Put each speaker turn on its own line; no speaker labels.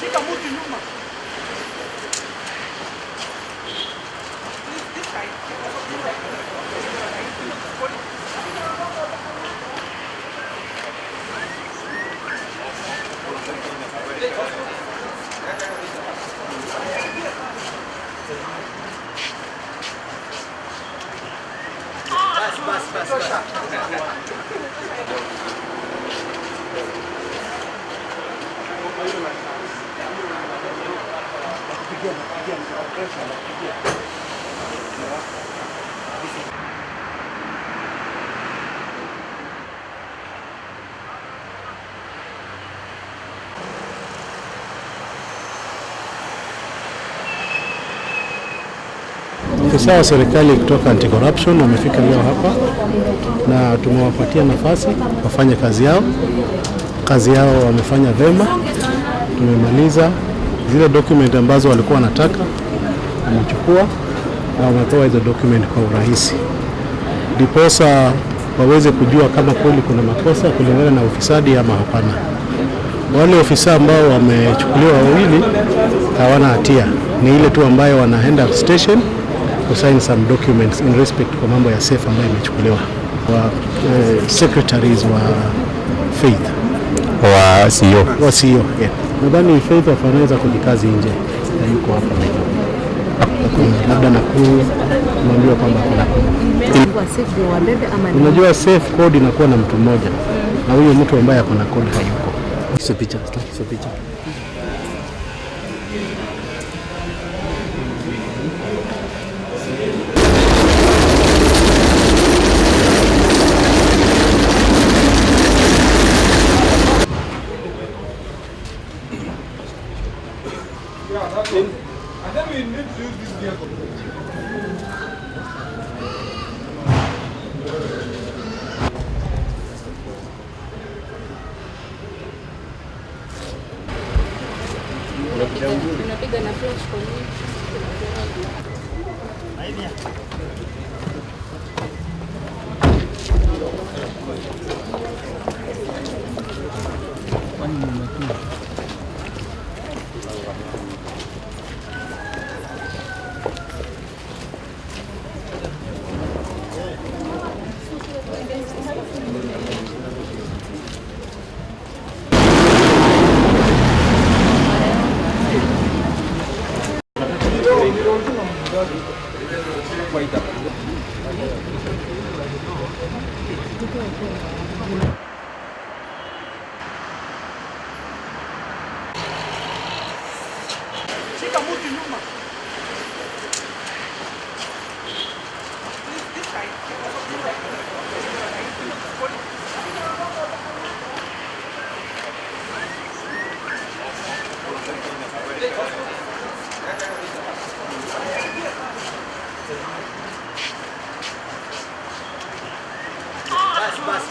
Shika mtu nyuma. This side. Bas.
Afisa wa serikali kutoka anti-corruption wamefika leo hapa na tumewapatia nafasi wafanye kazi yao. Kazi yao wamefanya vema. Tumemaliza zile document ambazo walikuwa wanataka, wamechukua na wametoa hizo document kwa urahisi. Ndiposa waweze kujua kama kweli kuna makosa kulingana na ufisadi ama hapana. Wale ofisa ambao wamechukuliwa wawili hawana hatia. Ni ile tu ambayo wanaenda station to sign some documents in respect kwa mambo ya safe ambayo imechukuliwa. Secretaries wa Faith wa CEO. Yeah. Nadhani Faith wafanaweza kujikazi nje na yuko hapa labda Nakuru, mwambie kwamba kuna unajua safe code inakuwa na mtu mmoja na huyo mtu ambaye ako na code hayuko. Hizo picha.
And then we need to use this vehicle.
Unapiga na flash kwa nini?
Shika mtu nyuma. This side. Bas.